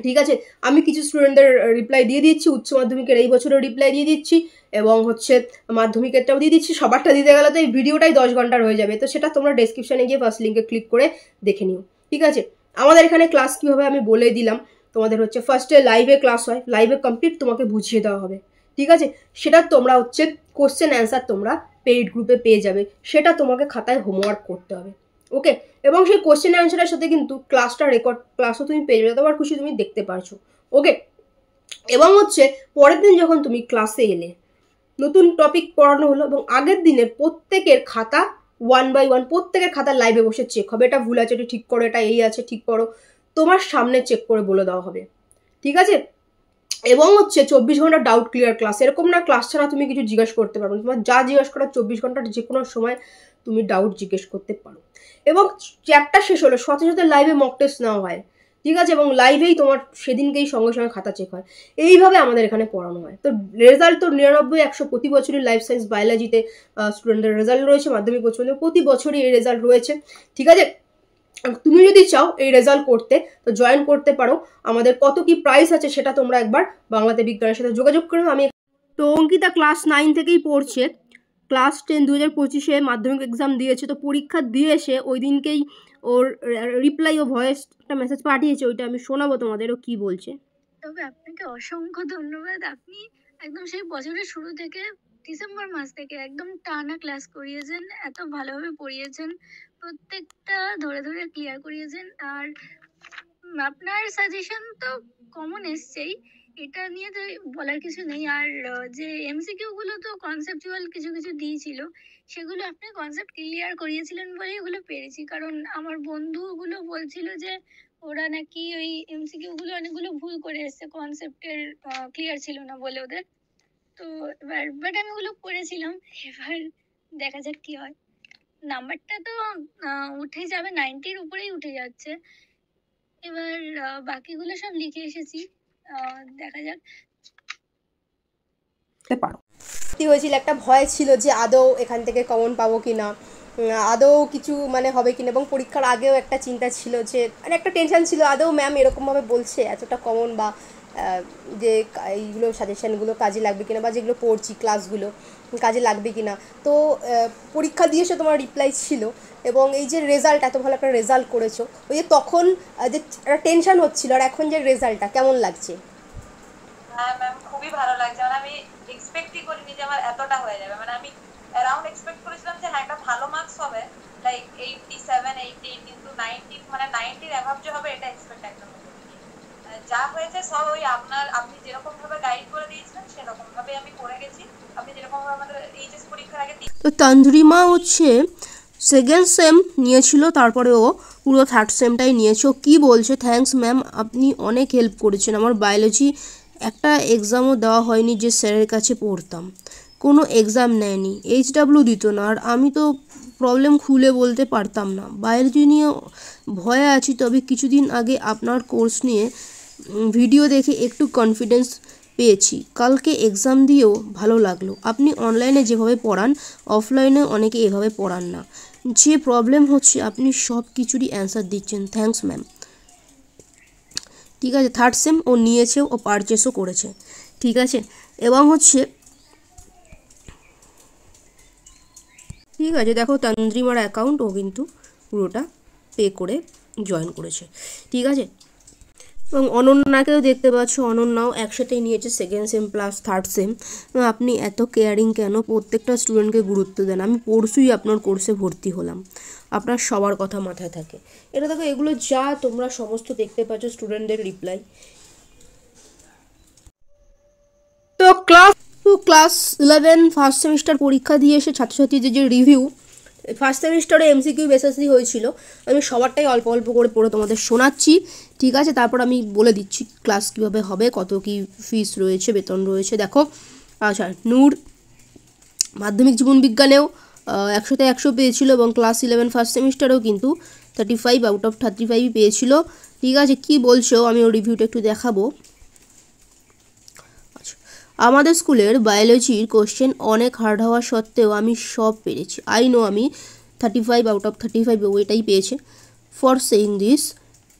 ঠিক আছে। আমি কিছু স্টুডেন্টদের রিপ্লাই দিয়ে দিচ্ছি, উচ্চ মাধ্যমিকের এই বছরের রিপ্লাই দিয়ে দিচ্ছি, এবং হচ্ছে মাধ্যমিকেরটাও দিয়ে দিচ্ছি। সবারটা দিতে গেলে তো এই ভিডিওটাই 10 ঘন্টার হয়ে যাবে, তো সেটা তোমরা ডেসক্রিপশনে গিয়ে ফার্স্ট লিঙ্কে ক্লিক করে দেখে নিও, ঠিক আছে। আমাদের এখানে ক্লাস কীভাবে আমি বলে দিলাম, তোমাদের হচ্ছে ফার্স্টে লাইভে ক্লাস হয়, লাইভে কমপ্লিট তোমাকে বুঝিয়ে দেওয়া হবে, ঠিক আছে। সেটা তোমরা হচ্ছে কোশ্চেন অ্যান্সার তোমরা পেইড গ্রুপে পেয়ে যাবে, সেটা তোমাকে খাতায় হোমওয়ার্ক করতে হবে, ওকে। এবং সেই কোশ্চেন অ্যান্সারের সাথে কিন্তু ক্লাসটা রেকর্ড ক্লাসও তুমি পেয়ে যাবে, তোমার খুশি তুমি দেখতে পারছো, ওকে। এবং হচ্ছে পরের দিন যখন তুমি ক্লাসে এলে, নতুন টপিক পড়ানো হলো, এবং আগের দিনের প্রত্যেকের খাতা 1 by 1 প্রত্যেকের খাতা লাইভে বসে চেক হবে, এটা ভুল আছে এটা ঠিক করো, এটা এই আছে ঠিক করো, তোমার সামনে চেক করে বলে দেওয়া হবে, ঠিক আছে। এবং হচ্ছে 24 ঘন্টা ডাউট ক্লিয়ার ক্লাস, এরকম না ক্লাস ছাড়া তুমি কিছু জিজ্ঞেস করতে পারো, তোমার যা জিজ্ঞেস করার 24 ঘন্টার যে কোনো সময় তুমি ডাউট জিজ্ঞেস করতে পারো। এবং চ্যাপ্টার শেষ হলো সাথে সাথে লাইভে মক টেস্ট নেওয়া হয়, ঠিক আছে, এবং লাইভেই তোমার সেদিনকেই সঙ্গে সঙ্গে খাতা চেক হয়। এইভাবে আমাদের এখানে পড়ানো হয়। তো রেজাল্ট তো 99, 100 প্রতি বছরই লাইফ সায়েন্স বায়োলজিতে স্টুডেন্টদের রেজাল্ট রয়েছে, মাধ্যমিক উচ্চ মাধ্যমিক প্রতি বছরই এই রেজাল্ট রয়েছে, ঠিক আছে। তুমি যদি চাও এই রেজাল্ট করতে, তো জয়েন করতে পারো। আমাদের কত কি প্রাইস আছে সেটা তোমরা একবার বাংলাতে বিজ্ঞানের সাথে যোগাযোগ করো। আমি তো অঙ্কিতা ক্লাস 9 থেকেই পড়ছে, ক্লাস 10 2025-এ মাধ্যমিক এক্সাম দিয়েছে, তো পরীক্ষা দিয়ে এসে ওই দিনকেই ওর রিপ্লাই ও ভয়েস একটা মেসেজ পাঠিয়েছে, ওইটা আমি শোনাবো তোমাদের ও কি বলছে।
তবে আপনাকে অসংখ্য ধন্যবাদ, আপনি একদম সেই বছরের শুরু থেকে ডিসেম্বর মাস থেকে একদম টানা ক্লাস করিয়েছেন, এত ভালোভাবে পড়িয়েছেন, প্রত্যেকটা ধরে ধরে ক্লিয়ার করিয়েছেন। আর আপনার সাজেশন তো কমন এসছেই, এটা নিয়ে তো বলার কিছু নেই। আর যে এমসিকিউ গুলো তো কনসেপচুয়াল কিছু কিছু দিয়েছিল, সেগুলো আপনি কনসেপ্ট ক্লিয়ার করিয়েছিলেন বলেই ওগুলো পেরেছি। কারণ আমার বন্ধুগুলো বলছিল যে ওরা নাকি ওই এমসিকিউ গুলো অনেকগুলো ভুল করে এসছে, কনসেপ্টের ক্লিয়ার ছিল না বলে ওদের। তো এবার বাট আমি ওগুলো করেছিলাম। এবার দেখা যাক কি হয়। নাম্বারটা তো উঠে যাবে, 90-র উপরেই উঠে যাচ্ছে। এবার বাকিগুলো সব লিখে এসেছি, দেখা যাক।
পারো কি হয়েছিল, একটা ভয় ছিল যে আদৌ এখান থেকে কমন পাবো কি না, আদৌ কিছু মানে হবে কিনা, এবং পরীক্ষার আগেও একটা চিন্তা ছিল যে মানে একটা টেনশন ছিল আদৌ ম্যাম এরকমভাবে বলছে এতটা কমন বা যে এইগুলো সাজেশানগুলো কাজে লাগবে কিনা, বা যেগুলো পড়ছি ক্লাসগুলো কাজে লাগবে কিনা। তো পরীক্ষা দিয়ে এসে তোমার রিপ্লাই ছিল, এবং এই যে রেজাল্ট, এত ভালো একটা রেজাল্ট করেছো, ওই যে তখন যে একটা টেনশন হচ্ছিল, আর এখন যে রেজাল্টটা কেমন লাগছে?
হ্যাঁ ম্যাম, খুবই ভালো লাগছে। মানে আমি এক্সপেক্টই করিনি যে আমার এতটা হয়ে যাবে। মানে আমি অ্যারাউন্ড এক্সপেক্ট করেছিলাম যে হ্যাঁ একটা ভালো মার্কস হবে, লাইক 87 88, কিন্তু 90 মানে 90-র অ্যাভাব যে হবে এটা এক্সপেক্ট একদম করিনি। যা হয়েছে সব ওই আপনি যেরকম ভাবে গাইড করে দিয়েছিলেন সেরকম ভাবে আমি করে গেছি। আপনি যেরকম ভাবে আমাদের এইচএস পরীক্ষার আগে
তো তানজুরিমা হচ্ছে সেকেন্ড সেম নিয়েছিল, তারপরে ও পুরো থার্ড সেমটাই নিয়েছে। ও কী বলছে, থ্যাঙ্কস ম্যাম, আপনি অনেক হেল্প করেছেন। আমার বায়োলজি একটা এক্সামও দেওয়া হয়নি যে স্যারের কাছে পড়তাম, কোনো এক্সাম নেয়নি, HW দিত না, আর আমি তো প্রবলেম খুলে বলতে পারতাম না। বায়োলজি নিয়ে ভয়ে আছি, তবে কিছুদিন আগে আপনার কোর্স নিয়ে ভিডিও দেখে একটু কনফিডেন্স পেয়েছি। কালকে এক্সাম দিয়েও ভালো লাগলো। আপনি অনলাইনে যেভাবে পড়ান অফলাইনে অনেকে এভাবে পড়ান না। যে প্রবলেম হচ্ছে আপনি সব কিছুরই অ্যান্সার দিচ্ছেন। Thanks ma'am. ঠিক আছে, থার্ড সেম ও নিয়েছে, ও পারচেসও করেছে, ঠিক আছে। এবং হচ্ছে ঠিক আছে, দেখো তান্দ্রিমার অ্যাকাউন্ট ও কিন্তু পুরোটা পে করে জয়েন করেছে, ঠিক আছে। এবং অনন্যাকেও দেখতে পাচ্ছ, অনন্যাও একসাথেই নিয়েছে second same plus third same. আপনি এত কেয়ারিং কেন? প্রত্যেকটা স্টুডেন্টকে গুরুত্ব দেন। আমি পরশুই আপনার কোর্সে ভর্তি হলাম, আপনার সবার কথা মাথায় থাকে। এটা দেখো, এগুলো যা তোমরা সমস্ত দেখতে পাচ্ছ স্টুডেন্টদের রিপ্লাই। তো ক্লাস 11 ফার্স্ট সেমিস্টার পরীক্ষা দিয়ে এসে ছাত্রছাত্রীদের যে রিভিউ, ফার্স্ট সেমিস্টারে MCQ বেসিসই হয়েছিল। আমি সবারটাই অল্প অল্প করে পড়ে তোমাদের শোনাচ্ছি, ঠিক আছে। তারপর আমি বলে দিচ্ছি ক্লাস কীভাবে হবে, কত কী ফিস রয়েছে, বেতন রয়েছে। দেখো, আচ্ছা, নূর মাধ্যমিক জীবনবিজ্ঞানেও 100-তে 100 পেয়েছিল, এবং ক্লাস 11 ফার্স্ট সেমিস্টারেও কিন্তু 35 আউট অফ 35 পেয়েছিল, ঠিক আছে। কি বলছো আমি ওর রিভিউটা একটু দেখাবো। আমাদের স্কুলের বায়োলজির কোশ্চেন অনেক হার্ড হওয়া সত্ত্বেও আমি সব পেরেছি। আই নো আমি 35 আউট অফ 35 ওইটাই পেয়েছে। For saying this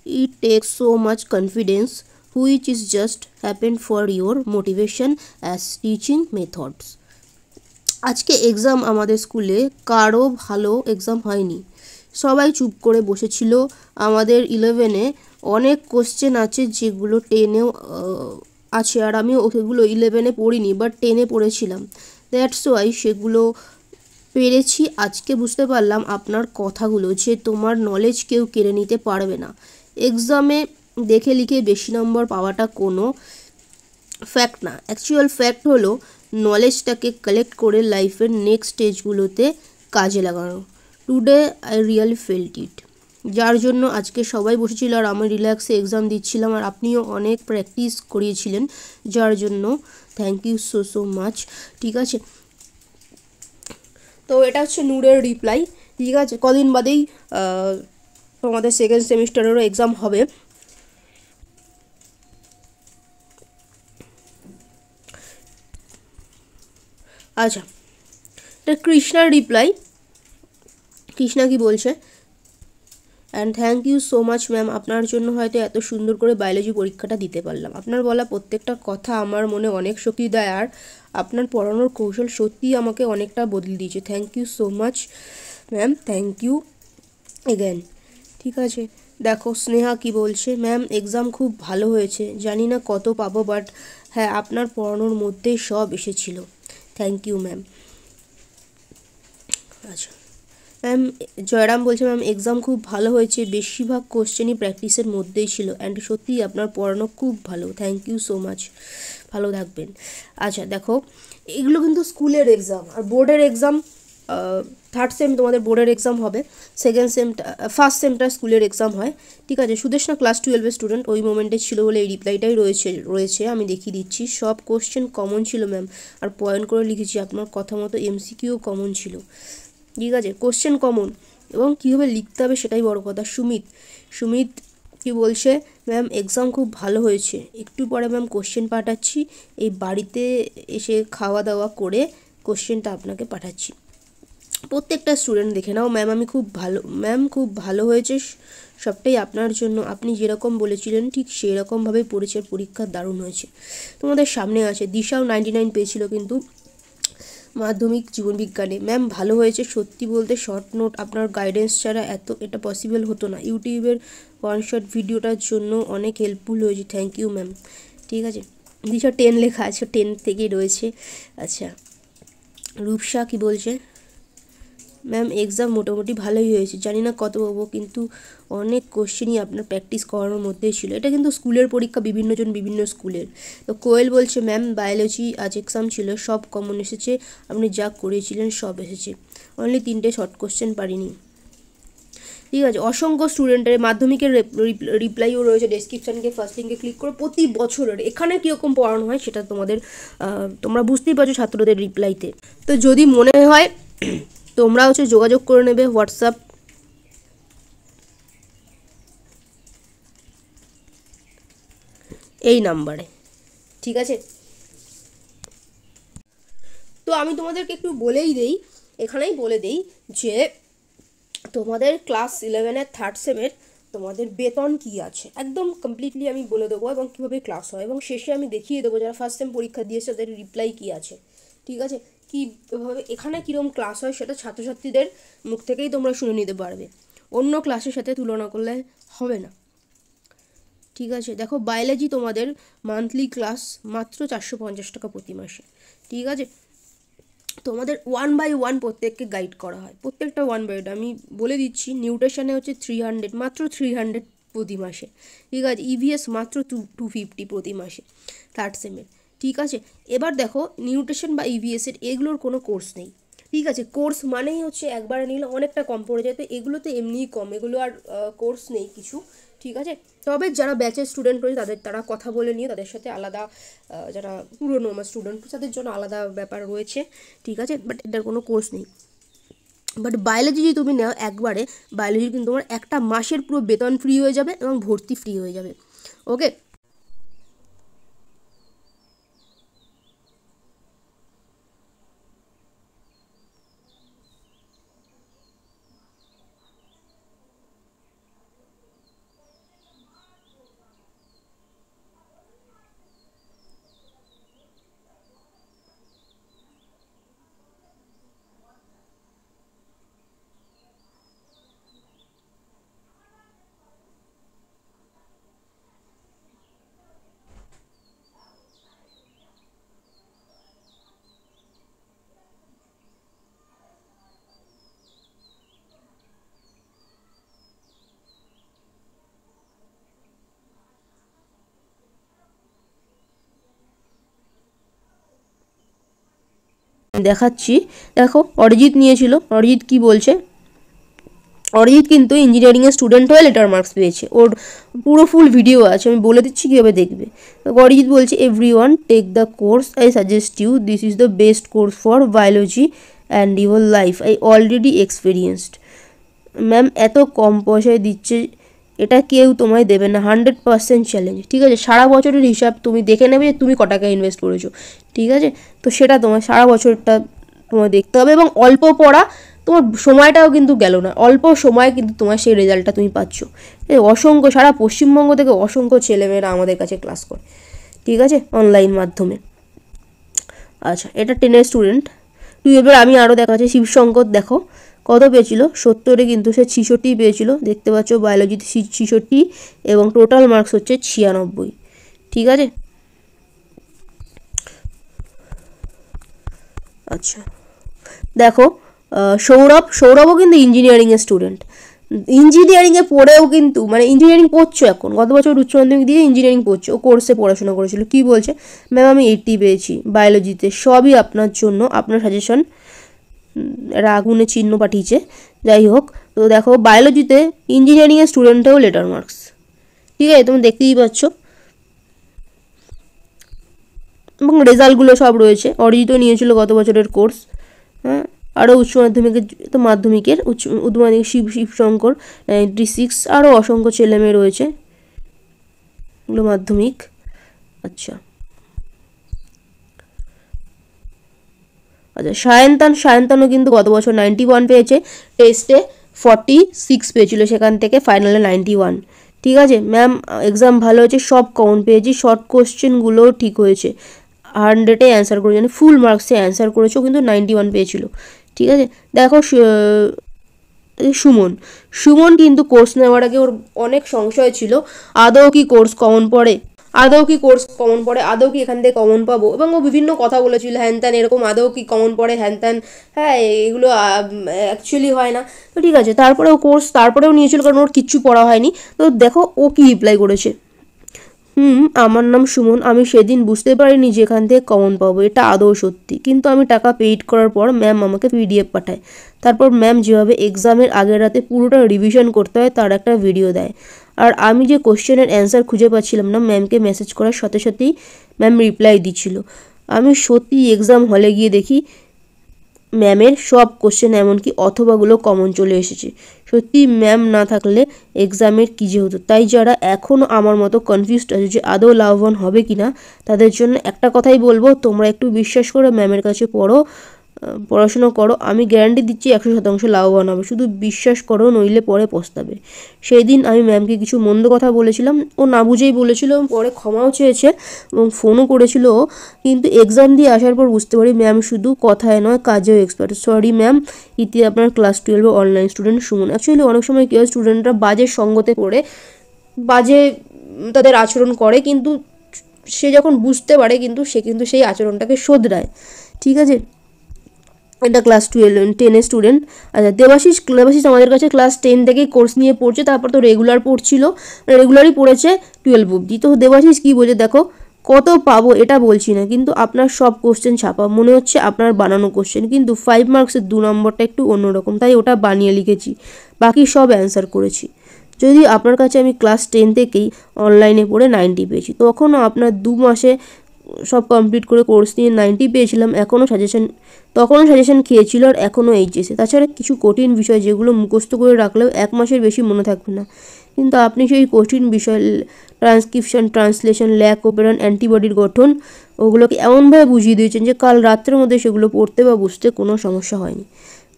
it takes so much confidence which is just happen for your motivation as teaching methods. আজকে এক্সাম আমাদের স্কুলে কারো ভালো এক্সাম হয়নি, সবাই চুপ করে বসেছিল। আমাদের 11-এ অনেক কোশ্চেন আছে যেগুলো 10-এও আছে, আর আমি ওগুলো 11-এ পড়িনি, বাট 10-এ পড়েছিলাম। দ্যাটস ওয়াই সেগুলো পেরেছি। আজকে বুঝতে পারলাম আপনার কথাগুলো, যে তোমার নলেজ কেউ কেড়ে নিতে পারবে না। এক্সামে দেখে লিখে বেশি নম্বর পাওয়াটা কোনো ফ্যাক্ট না। অ্যাকচুয়াল ফ্যাক্ট হলো নলেজটাকে কালেক্ট করে লাইফের নেক্সট স্টেজগুলোতে কাজে লাগানো। টুডে আই রিয়েলি ফেল্ট ইট। যার জন্য আজকে সবাই বসেছিল, আর আমি রিল্যাক্সে এক্সাম দিচ্ছিলাম, আর আপনিও অনেক প্র্যাকটিস করিয়েছিলেন, যার জন্য thank you so so much, ঠিক আছে। তো এটা হচ্ছে নূরের রিপ্লাই, ঠিক আছে। কদিন বাদেই তোমাদের সেকেন্ড সেমিস্টারেরও এক্সাম হবে। আচ্ছা, এটা কৃষ্ণার রিপ্লাই। কৃষ্ণা কি বলছে, and thank you so much ma'am, আপনার জন্য হয়তো এত সুন্দর করে বায়োলজি পরীক্ষাটা দিতে পারলাম। আপনার বলা প্রত্যেকটা কথা আমার মনে অনেক শক্তি দেয়, আর আপনার পড়ানোর কৌশল সত্যিই আমাকে অনেকটা বদলে দিয়েছে। Thank you so much ma'am, thank you again, ঠিক আছে। দেখো স্নেহা কি বলছে, ম্যাম এক্সাম খুব ভালো হয়েছে, জানি না কত পাবো, বাট হ্যাঁ আপনার পড়ানোর মধ্যেই সব এসেছিল। Thank you ma'am. আচ্ছা, ম্যাম জয়রাম বলছে ম্যাম এক্সাম খুব ভালো হয়েছে, বেশিরভাগ কোশ্চেনই প্র্যাকটিসের মধ্যেই ছিল অ্যান্ড সত্যিই আপনার পড়ানো খুব ভালো, থ্যাংক ইউ সো মাচ, ভালো থাকবেন। আচ্ছা দেখো, এগুলো কিন্তু স্কুলের এক্সাম, আর বোর্ডের এক্সাম থার্ড সেম তোমাদের বোর্ডের এক্সাম হবে, সেকেন্ড সেমটা ফার্স্ট সেমটা স্কুলের এক্সাম হয়, ঠিক আছে। সুদেশনা ক্লাস 12-এর স্টুডেন্ট, ওই মোমেন্টে ছিল বলে এই রিপ্লাইটাই রয়েছে আমি দেখিয়ে দিচ্ছি। সব কোশ্চেন কমন ছিল ম্যাম, আর পয়েন্ট করে লিখেছি, আপনার কথা মতো এমসিকিউ কমন ছিল, ঠিক আছে। কোশ্চেন কমন এবং কীভাবে লিখতে হবে সেটাই বড় কথা। সুমিত কি বলছে, ম্যাম এক্সাম খুব ভালো হয়েছে, একটু পরে ম্যাম কোশ্চেন পাঠাচ্ছি, এই বাড়িতে এসে খাওয়া দাওয়া করে কোশ্চেনটা আপনাকে পাঠাচ্ছি। প্রত্যেকটা স্টুডেন্ট দেখে নাও, ম্যাম খুব ভালো হয়েছে, সবটাই আপনার জন্য, আপনি যেরকম বলেছিলেন ঠিক সেরকমভাবেই পড়েছে, পরীক্ষা দারুণ হয়েছে। তোমাদের সামনে আছে দিশাও 99 পেয়েছিল কিন্তু মাধ্যমিক জীবনবিজ্ঞানে। ম্যাম ভালো হয়েছে, সত্যি বলতে শর্ট নোট আপনার গাইডেন্স ছাড়া এটা পসিবল হতো না, ইউটিউবের ওয়ান শট ভিডিওটার জন্য অনেক হেল্পফুল হয়েছে, থ্যাংক ইউ ম্যাম, ঠিক আছে। দিশা 10 লেখা আছে, 10 থেকেই রয়েছে। আচ্ছা রূপসা কি বলছে, ম্যাম এক্সাম মোটামুটি ভালোই হয়েছে, জানি না কত পাবো, কিন্তু অনেক কোশ্চেনই আপনার প্র্যাকটিস করানোর মধ্যেই ছিল। এটা কিন্তু স্কুলের পরীক্ষা, বিভিন্নজন বিভিন্ন স্কুলের। তো কোয়েল বলছে ম্যাম বায়োলজি আজ এক্সাম ছিল, সব কমন এসেছে, আপনি যা করিয়েছিলেন সব এসেছে, অনলি 3টে শর্ট কোশ্চেন পারিনি, ঠিক আছে। অসংখ্য স্টুডেন্টের মাধ্যমিকের রিপ্লাইও রয়েছে, ডেসক্রিপশানকে ফার্স্ট লিঙ্কে ক্লিক করে প্রতি বছরের এখানে কীরকম পড়ানো হয় সেটা তোমরা বুঝতেই পারছো ছাত্রদের রিপ্লাইতে। তো যদি মনে হয় তোমরা যোগাযোগ করে নেবে হোয়াটসঅ্যাপ এই নাম্বারে, ঠিক আছে। তো আমি তোমাদেরকে একটু এখানেই বলে দেই যে তোমাদের ক্লাস 11-এর থার্ড সেমের তোমাদের বেতন কি আছে একদম কমপ্লিটলি আমি বলে দেবো, এবং কীভাবে ক্লাস হয়, এবং শেষে আমি দেখিয়ে দেবো যারা ফার্স্ট সেম পরীক্ষা দিয়েছে তাদের রিপ্লাই কী আছে, ঠিক আছে। কীভাবে এখানে কীরকম ক্লাস হয় সেটা ছাত্রছাত্রীদের মুখ থেকেই তোমরা শুনে নিতে পারবে, অন্য ক্লাসের সাথে তুলনা করলে হবে না, ঠিক আছে। দেখো বায়োলজি তোমাদের মান্থলি ক্লাস মাত্র 450 টাকা প্রতি মাসে, ঠিক আছে। তোমাদের 1 বাই 1 প্রত্যেককে গাইড করা হয়, প্রত্যেকটা 1 বাই 1 আমি বলে দিচ্ছি। নিউট্রিশনে হচ্ছে 300, মাত্র 300 প্রতি মাসে, ঠিক আছে। ইভিএস মাত্র 250 প্রতি মাসে থার্ড সেমের, ঠিক আছে। এবার দেখো নিউট্রিশন বা ইভিএসের এগুলোর কোনো কোর্স নেই, ঠিক আছে। কোর্স মানেই হচ্ছে একবারে নিলে অনেকটা কম পড়ে যায়, তো এগুলোতে এমনিই কম, এগুলো আর কোর্স নেই কিছু, ঠিক আছে। তবে যারা ব্যাচের স্টুডেন্ট রয়েছে তারা কথা বলে নিয়ে তাদের সাথে আলাদা, যারা পুরনো আমার স্টুডেন্ট তাদের জন্য আলাদা ব্যাপার রয়েছে, ঠিক আছে। বাট এটার কোনো কোর্স নেই। বাট বায়োলজি যদি তুমি নাও একবারে, বায়োলজি কিন্তু তোমার একটা মাসের পুরো বেতন ফ্রি হয়ে যাবে এবং ভর্তি ফ্রি হয়ে যাবে, ওকে। দেখাচ্ছি, দেখো অরিজিৎ নিয়েছিল, অরিজিৎ কি বলছে, অরিজিৎ কিন্তু ইঞ্জিনিয়ারিংয়ের স্টুডেন্ট হয়ে লেটার মার্কস পেয়েছে, ওর পুরো ফুল ভিডিও আছে, আমি বলে দিচ্ছি কীভাবে দেখবে। অরিজিৎ বলছে everyone take the course, I suggest you, this is the best course for biology and your life, I already experienced. Ma'am এত কম পয়সায় দিচ্ছে, এটা কেউ তোমায় দেবে না, 100% চ্যালেঞ্জ, ঠিক আছে। সারা বছরের হিসাব তুমি দেখে নেবে যে তুমি ক টাকা ইনভেস্ট করেছো, ঠিক আছে। তো সেটা তোমার সারা বছরটা তোমায় দেখতে হবে, এবং অল্প পড়া তোমার সময়টাও কিন্তু গেল না, অল্প সময়ে কিন্তু তোমার সেই রেজাল্টটা তুমি পাচ্ছ। অসংখ্য সারা পশ্চিমবঙ্গ থেকে অসংখ্য ছেলেমেয়েরা আমাদের কাছে ক্লাস করে, ঠিক আছে, অনলাইন মাধ্যমে। আচ্ছা এটা 10-এর স্টুডেন্ট। 12-এর আমি আরও দেখাচ্ছি, শিবশঙ্কর দেখো কত পেয়েছিল, 70-এ কিন্তু সে 66 পেয়েছিল, দেখতে পাচ্ছ বায়োলজিতে 66 এবং টোটাল মার্কস হচ্ছে 96, ঠিক আছে। আচ্ছা দেখো সৌরভও কিন্তু ইঞ্জিনিয়ারিংয়ের স্টুডেন্ট। ইঞ্জিনিয়ারিংয়ে পড়েও কিন্তু মানে ইঞ্জিনিয়ারিং পড়ছো এখন, গত বছর উচ্চ মাধ্যমিক দিয়ে ইঞ্জিনিয়ারিং পড়ছো, ও কোর্সে পড়াশোনা করেছিল। কি বলছে, ম্যাম আমি 80 পেয়েছি বায়োলজিতে, সবই আপনার জন্য, আপনার সাজেশন, আগুনে চিহ্ন পাঠিয়েছে। যাই হোক, তো দেখো বায়োলজিতে ইঞ্জিনিয়ারিংয়ের স্টুডেন্টেও লেটার মার্কস, ঠিক আছে, তুমি দেখতেই পাচ্ছ। এবং রেজাল্টগুলো সব রয়েছে। অরিজিৎও নিয়েছিল গত বছরের কোর্স, হ্যাঁ। আরও উচ্চ মাধ্যমিকের তো মাধ্যমিকের উচ্চ মাধ্যমিক শিবশঙ্কর 96, আরও অসংখ্য ছেলেমেয়ে রয়েছে, এগুলো মাধ্যমিক। আচ্ছা সায়ন্তানও কিন্তু গত বছর 91 পেয়েছে, টেস্টে 46 পেয়েছিল, সেখান থেকে ফাইনালে 91। ঠিক আছে ম্যাম, এক্সাম ভালো হয়েছে, সব কমন পেয়েছি, শর্ট কোশ্চেনগুলোও ঠিক হয়েছে, 100-এ অ্যান্সার করেছে, মানে ফুল মার্কসে অ্যান্সার করেছেও কিন্তু 91 পেয়েছিল। ঠিক আছে, দেখো সুমন কিন্তু কোর্স নেওয়ার আগে ওর অনেক সংশয় ছিল, আদৌ কি কোর্স কমন পড়ে, আদৌ কি এখান থেকে কমন পাবো, এবং ও বিভিন্ন কথা বলেছিল হ্যান ত্যান, এরকম আদৌ কি কমন পড়ে হ্যান ত্যান, হ্যাঁ এগুলো অ্যাকচুয়ালি হয় না। তো ঠিক আছে, তারপরেও নিয়েছিল, কারণ ওর কিচ্ছু পড়া হয়নি। তো দেখো ও কি রিপ্লাই করেছে, আমার নাম সুমন, আমি সেদিন বুঝতে পারিনি যে এখান থেকে কমন পাবো, এটা আদৌ সত্যি, কিন্তু আমি টাকা পেইড করার পর ম্যাম আমাকে PDF পাঠায়, তারপর ম্যাম যেভাবে এক্সামের আগের রাতে পুরোটা রিভিশন করতে হয় তার একটা ভিডিও দেয়, আর আমি যে কোশ্চেনের অ্যান্সার খুঁজে পাচ্ছিলাম না, ম্যামকে মেসেজ করার সাথে সাথেই ম্যাম রিপ্লাই দিচ্ছিল। আমি সত্যি এক্সাম হলে গিয়ে দেখি ম্যামের সব কোশ্চেন এমনকি অথবাগুলো কমন চলে এসেছে। সত্যি ম্যাম না থাকলে এক্সামের কী যে হতো। তাই যারা এখনও আমার মতো কনফিউজড আছে যে আদৌ লাভবান হবে কি না, তাদের জন্য একটা কথাই বলবো, তোমরা একটু বিশ্বাস করে ম্যামের কাছে পড়াশোনা করো, আমি গ্যারান্টি দিচ্ছি 100% লাভবান হবে, শুধু বিশ্বাস করো, নইলে পরে পস্তাবে। সেই দিন আমি ম্যামকে কিছু মন্দ কথা বলেছিলাম, ও না বুঝেই বলেছিল, এবং পরে ক্ষমাও চেয়েছে এবং ফোনও করেছিল, কিন্তু এক্সাম দিয়ে আসার পর বুঝতে পারি ম্যাম শুধু কথায় নয় কাজেও এক্সপার্ট। সরি ম্যাম, ইতি আপনার class 12 online student Suman. Actually অনেক সময় কেউ স্টুডেন্টরা বাজে সঙ্গতে পড়ে বাজে তাদের আচরণ করে, কিন্তু সে যখন বুঝতে পারে কিন্তু সে কিন্তু সেই আচরণটাকে শোধরায়। ঠিক আছে, এটা ক্লাস 10-এর স্টুডেন্ট। আচ্ছা দেবাশিস আমাদের কাছে ক্লাস 10 থেকেই কোর্স নিয়ে পড়ছে, তারপর তো রেগুলারই পড়েছে 12 অবধি। তো দেবাশিস কী বলছে দেখো, কত পাবো এটা বলছি না, কিন্তু আপনার সব কোশ্চেন ছাপা, মনে হচ্ছে আপনার বানানো কোশ্চেন, কিন্তু 5 মার্কসের 2 নম্বরটা একটু অন্যরকম, তাই ওটা বানিয়ে লিখেছি, বাকি সব অ্যান্সার করেছি। যদি আপনার কাছে আমি ক্লাস 10 থেকেই অনলাইনে পড়ে 90 পেয়েছি, তখনও আপনার 2 মাসে সব কমপ্লিট করে কোর্স নিয়ে 90 পেয়েছিলাম, তখনও সাজেশন খেয়েছিল, আর এখনও এইচএসে। তাছাড়া কিছু কঠিন বিষয় যেগুলো মুখস্থ করে রাখলেও 1 মাসের বেশি মনে থাকবে না, কিন্তু আপনি সেই কঠিন বিষয় ট্রান্সক্রিপশন, ট্রান্সলেশন, ল্যাক অপেরান, অ্যান্টিবডির গঠন, ওগুলোকে এমনভাবে বুঝিয়ে দিয়েছেন যে কাল রাত্রের মধ্যে সেগুলো পড়তে বা বুঝতে কোনো সমস্যা হয়নি।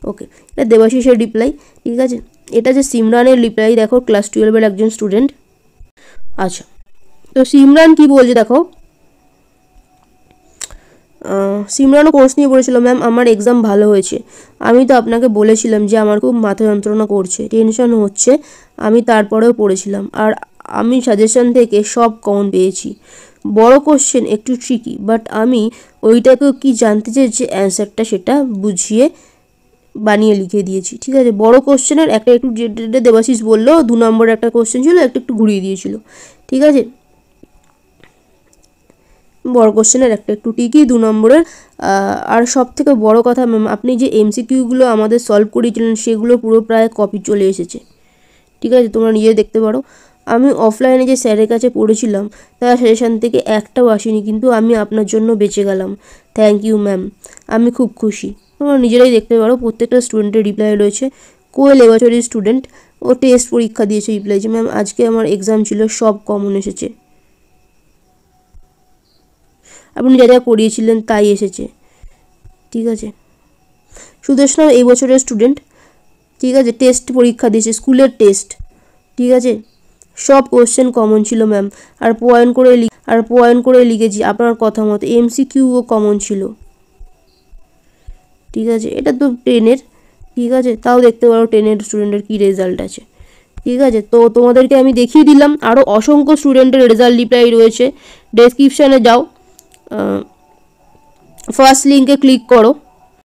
ওকে, এটা দেবাশিসের রিপ্লাই। ঠিক আছে, এটা যে সিমরানের রিপ্লাই, দেখো ক্লাস 12-এর একজন স্টুডেন্ট। আচ্ছা, তো সিমরান কি বলছে দেখো, সিমরানও কোর্স নিয়ে পড়েছিল, ম্যাম আমার এক্সাম ভালো হয়েছে, আমি তো আপনাকে বলেছিলাম যে আমার খুব মাথা যন্ত্রণা করছে, টেনশন হচ্ছে, আমি তারপরেও পড়েছিলাম, আর আমি সাজেশন থেকে সব কমন পেয়েছি, বড় কোশ্চেন একটু ট্রিকি, বাট আমি ওইটাকেও কি জানতে চেয়েছি অ্যান্সারটা, সেটা বুঝিয়ে বানিয়ে লিখে দিয়েছি। ঠিক আছে, বড় কোশ্চেনের একটা একটু, যেটা দেবাশিস বললো 2 নম্বরের একটা কোশ্চেন ছিল, একটু ঘুরিয়ে দিয়েছিল। ঠিক আছে, বড় কোশ্চেনের একটু ঠিকই 2 নম্বরের। আর সব থেকে বড় কথা ম্যাম, আপনি যে MCQগুলো আমাদের সলভ করিয়েছিলেন সেগুলো পুরো প্রায় কপি চলে এসেছে। ঠিক আছে, তোমরা নিজে দেখতে পারো। আমি অফলাইনে যে স্যারের কাছে পড়েছিলাম তার সাজেশন থেকে একটাও আসেনি, কিন্তু আমি আপনার জন্য বেঁচে গেলাম, থ্যাংক ইউ ম্যাম, আমি খুব খুশি। তোমরা নিজেরাই দেখতে পারো, প্রত্যেকটা স্টুডেন্টের রিপ্লাই রয়েছে। কোয়েল এবছরের স্টুডেন্ট, ও টেস্ট পরীক্ষা দিয়েছে, রিপ্লাই যে ম্যাম আজকে আমার এক্সাম ছিল, সব কমন এসেছে, আপনি যা যা করিয়েছিলেন তাই এসেছে। ঠিক আছে, সুদেষ্ণা এই বছরের স্টুডেন্ট। ঠিক আছে, টেস্ট পরীক্ষা দিয়েছে, স্কুলের টেস্ট। ঠিক আছে, সব কোশ্চেন কমন ছিল ম্যাম, আর পয়েন্ট করে লিখেছি আপনার কথা মতো, MCQও কমন ছিল। ঠিক আছে, এটা তো 10-এর। ঠিক আছে, তাও দেখতে পারো 10-এর স্টুডেন্টের কী রেজাল্ট আছে। ঠিক আছে, তো তোমাদেরকে আমি দেখিয়ে দিলাম, আরও অসংখ্য স্টুডেন্টের রেজাল্ট রিপ্লাই রয়েছে, ডেসক্রিপশানে যাও, ফার্স্ট লিঙ্কে ক্লিক করো।